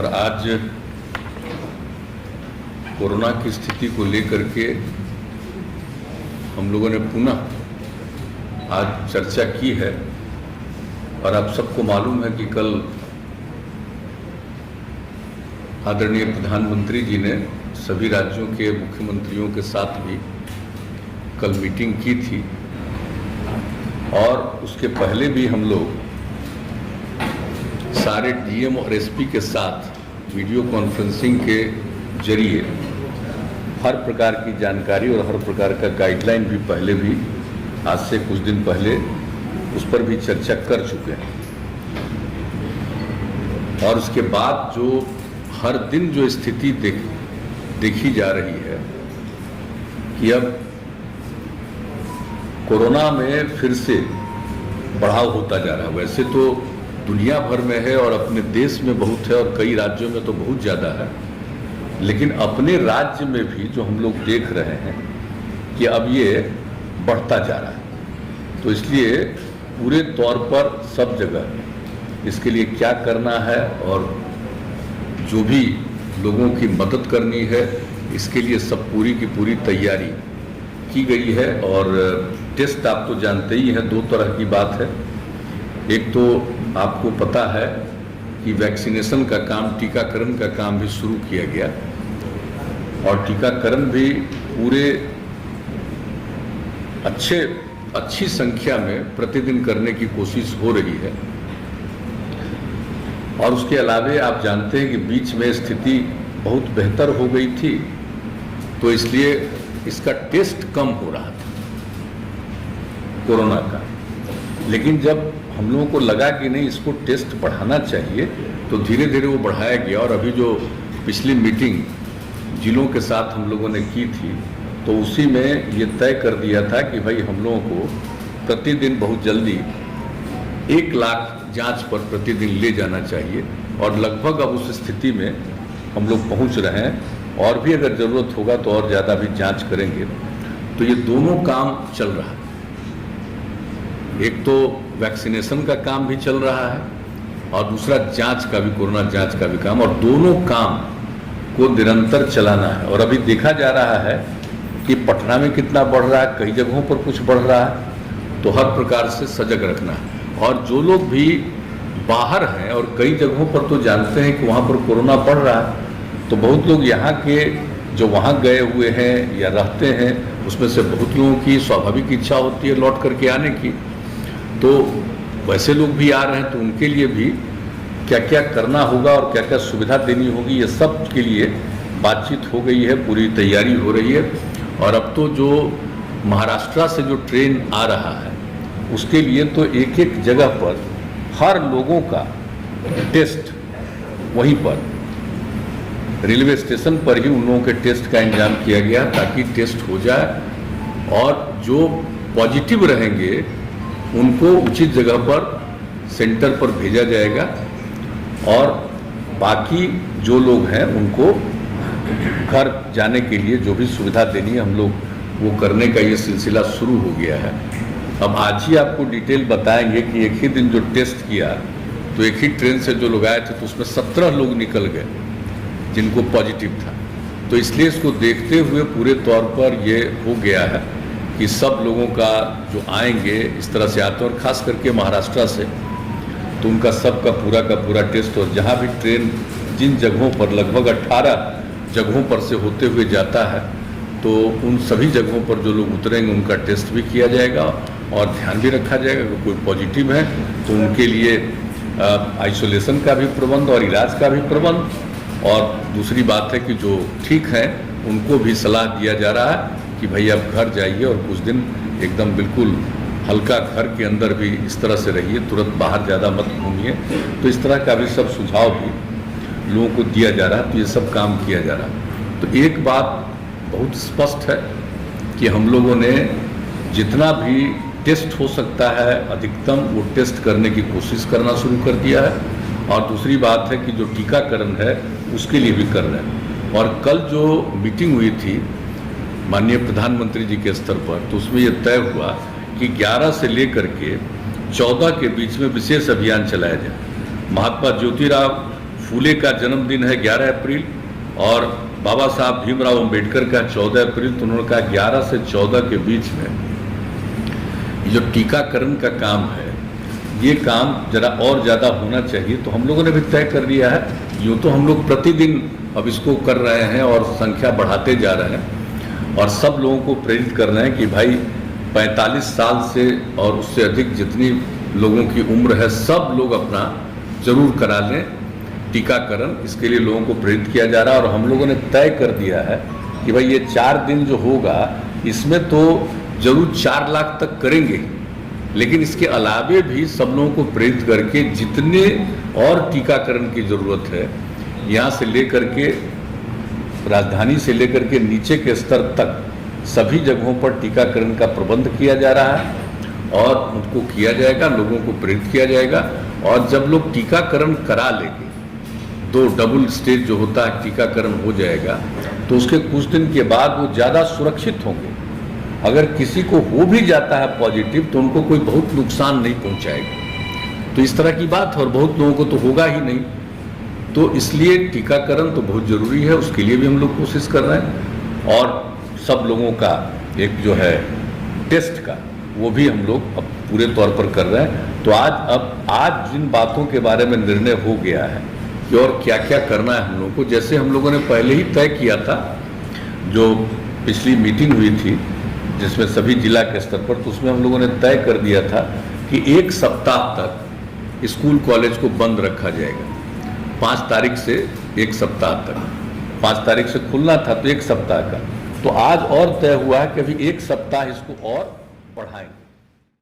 और आज कोरोना की स्थिति को लेकर के हम लोगों ने पुनः आज चर्चा की है। और आप सबको मालूम है कि कल आदरणीय प्रधानमंत्री जी ने सभी राज्यों के मुख्यमंत्रियों के साथ भी कल मीटिंग की थी, और उसके पहले भी हम लोग सारे डीएम और एसपी के साथ वीडियो कॉन्फ्रेंसिंग के जरिए हर प्रकार की जानकारी और हर प्रकार का गाइडलाइन भी पहले भी आज से कुछ दिन पहले उस पर भी चर्चा कर चुके हैं। और उसके बाद जो हर दिन जो स्थिति देखी जा रही है कि अब कोरोना में फिर से बढ़ाव होता जा रहा है। वैसे तो दुनिया भर में है और अपने देश में बहुत है और कई राज्यों में तो बहुत ज़्यादा है, लेकिन अपने राज्य में भी जो हम लोग देख रहे हैं कि अब ये बढ़ता जा रहा है। तो इसलिए पूरे तौर पर सब जगह इसके लिए क्या करना है और जो भी लोगों की मदद करनी है, इसके लिए सब पूरी की पूरी तैयारी की गई है। और टेस्ट आप तो जानते ही हैं, दो तरह की बात है। एक तो आपको पता है कि वैक्सीनेशन का काम, टीकाकरण का काम भी शुरू किया गया, और टीकाकरण भी पूरे अच्छी संख्या में प्रतिदिन करने की कोशिश हो रही है। और उसके अलावे आप जानते हैं कि बीच में स्थिति बहुत बेहतर हो गई थी, तो इसलिए इसका टेस्ट कम हो रहा था कोरोना का। लेकिन जब हम लोगों को लगा कि नहीं, इसको टेस्ट बढ़ाना चाहिए, तो धीरे धीरे वो बढ़ाया गया। और अभी जो पिछली मीटिंग जिलों के साथ हम लोगों ने की थी, तो उसी में ये तय कर दिया था कि भाई हम लोगों को प्रतिदिन बहुत जल्दी 1 लाख जांच पर प्रतिदिन ले जाना चाहिए। और लगभग अब उस स्थिति में हम लोग पहुंच रहे हैं, और भी अगर ज़रूरत होगा तो और ज़्यादा भी जांच करेंगे। तो ये दोनों काम चल रहा है। एक तो वैक्सीनेशन का काम भी चल रहा है और दूसरा जांच का भी, कोरोना जांच का भी काम, और दोनों काम को निरंतर चलाना है। और अभी देखा जा रहा है कि पटना में कितना बढ़ रहा है, कई जगहों पर कुछ बढ़ रहा है, तो हर प्रकार से सजग रखना है। और जो लोग भी बाहर हैं, और कई जगहों पर तो जानते हैं कि वहाँ पर कोरोना बढ़ रहा है, तो बहुत लोग यहाँ के जो वहाँ गए हुए हैं या रहते हैं, उसमें से बहुत लोगों की स्वाभाविक इच्छा होती है लौट करके आने की। तो वैसे लोग भी आ रहे हैं, तो उनके लिए भी क्या क्या करना होगा और क्या क्या सुविधा देनी होगी, ये सब के लिए बातचीत हो गई है, पूरी तैयारी हो रही है। और अब तो जो महाराष्ट्र से जो ट्रेन आ रहा है, उसके लिए तो एक एक जगह पर हर लोगों का टेस्ट वहीं पर रेलवे स्टेशन पर ही उन लोगों के टेस्ट का इंतजाम किया गया, ताकि टेस्ट हो जाए और जो पॉजिटिव रहेंगे उनको उचित जगह पर, सेंटर पर भेजा जाएगा। और बाकी जो लोग हैं उनको घर जाने के लिए जो भी सुविधा देनी है, हम लोग वो करने का ये सिलसिला शुरू हो गया है। अब आज ही आपको डिटेल बताएंगे कि एक ही दिन जो टेस्ट किया, तो एक ही ट्रेन से जो लोग आए थे, तो उसमें 17 लोग निकल गए जिनको पॉजिटिव था। तो इसलिए इसको देखते हुए पूरे तौर पर ये हो गया है कि सब लोगों का जो आएंगे इस तरह से आते हैं, और ख़ास करके महाराष्ट्र से, तो उनका सब का पूरा टेस्ट। और जहाँ भी ट्रेन जिन जगहों पर, लगभग 18 जगहों पर से होते हुए जाता है, तो उन सभी जगहों पर जो लोग उतरेंगे उनका टेस्ट भी किया जाएगा और ध्यान भी रखा जाएगा कि कोई पॉजिटिव है तो उनके लिए आइसोलेशन का भी प्रबंध और इलाज का भी प्रबंध। और दूसरी बात है कि जो ठीक हैं उनको भी सलाह दिया जा रहा है कि भाई आप घर जाइए और कुछ दिन एकदम बिल्कुल हल्का घर के अंदर भी इस तरह से रहिए, तुरंत बाहर ज़्यादा मत घूमिए। तो इस तरह का भी सब सुझाव भी लोगों को दिया जा रहा है, तो ये सब काम किया जा रहा है। तो एक बात बहुत स्पष्ट है कि हम लोगों ने जितना भी टेस्ट हो सकता है अधिकतम वो टेस्ट करने की कोशिश करना शुरू कर दिया है। और दूसरी बात है कि जो टीकाकरण है उसके लिए भी कर रहे हैं। और कल जो मीटिंग हुई थी माननीय प्रधानमंत्री जी के स्तर पर, तो उसमें ये तय हुआ कि 11 से लेकर के 14 के बीच में विशेष अभियान चलाया जाए। महात्मा ज्योतिराव फूले का जन्मदिन है 11 अप्रैल और बाबा साहब भीमराव अंबेडकर का 14 अप्रैल, तो उन्होंने कहा 11 से 14 के बीच में ये जो टीकाकरण का काम है, ये काम जरा और ज़्यादा होना चाहिए। तो हम लोगों ने भी तय कर लिया है, यूँ तो हम लोग प्रतिदिन अब इसको कर रहे हैं और संख्या बढ़ाते जा रहे हैं और सब लोगों को प्रेरित कर रहे हैं कि भाई 45 साल से और उससे अधिक जितनी लोगों की उम्र है, सब लोग अपना जरूर करा लें टीकाकरण। इसके लिए लोगों को प्रेरित किया जा रहा है और हम लोगों ने तय कर दिया है कि भाई ये 4 दिन जो होगा इसमें तो जरूर 4 लाख तक करेंगे, लेकिन इसके अलावे भी सब लोगों को प्रेरित करके जितने और टीकाकरण की ज़रूरत है, यहाँ से लेकर के राजधानी से लेकर के नीचे के स्तर तक सभी जगहों पर टीकाकरण का प्रबंध किया जा रहा है और उनको किया जाएगा, लोगों को प्रेरित किया जाएगा। और जब लोग टीकाकरण करा लेंगे, 2 डबल स्टेज जो होता है टीकाकरण हो जाएगा, तो उसके कुछ दिन के बाद वो ज़्यादा सुरक्षित होंगे। अगर किसी को हो भी जाता है पॉजिटिव तो उनको कोई बहुत नुकसान नहीं पहुंचाएगा। तो इस तरह की बात है और बहुत लोगों को तो होगा ही नहीं। तो इसलिए टीकाकरण तो बहुत ज़रूरी है, उसके लिए भी हम लोग कोशिश कर रहे हैं और सब लोगों का एक जो है टेस्ट का वो भी हम लोग अब पूरे तौर पर कर रहे हैं। तो आज जिन बातों के बारे में निर्णय हो गया है कि और क्या क्या करना है हम लोगों को, जैसे हम लोगों ने पहले ही तय किया था, जो पिछली मीटिंग हुई थी जिसमें सभी जिला के स्तर पर, तो उसमें हम लोगों ने तय कर दिया था कि 1 सप्ताह तक स्कूल कॉलेज को बंद रखा जाएगा। 5 तारीख से 1 सप्ताह तक, 5 तारीख से खुलना था तो 1 सप्ताह का, तो आज और तय हुआ है कि अभी 1 सप्ताह इसको और बढ़ाएंगे।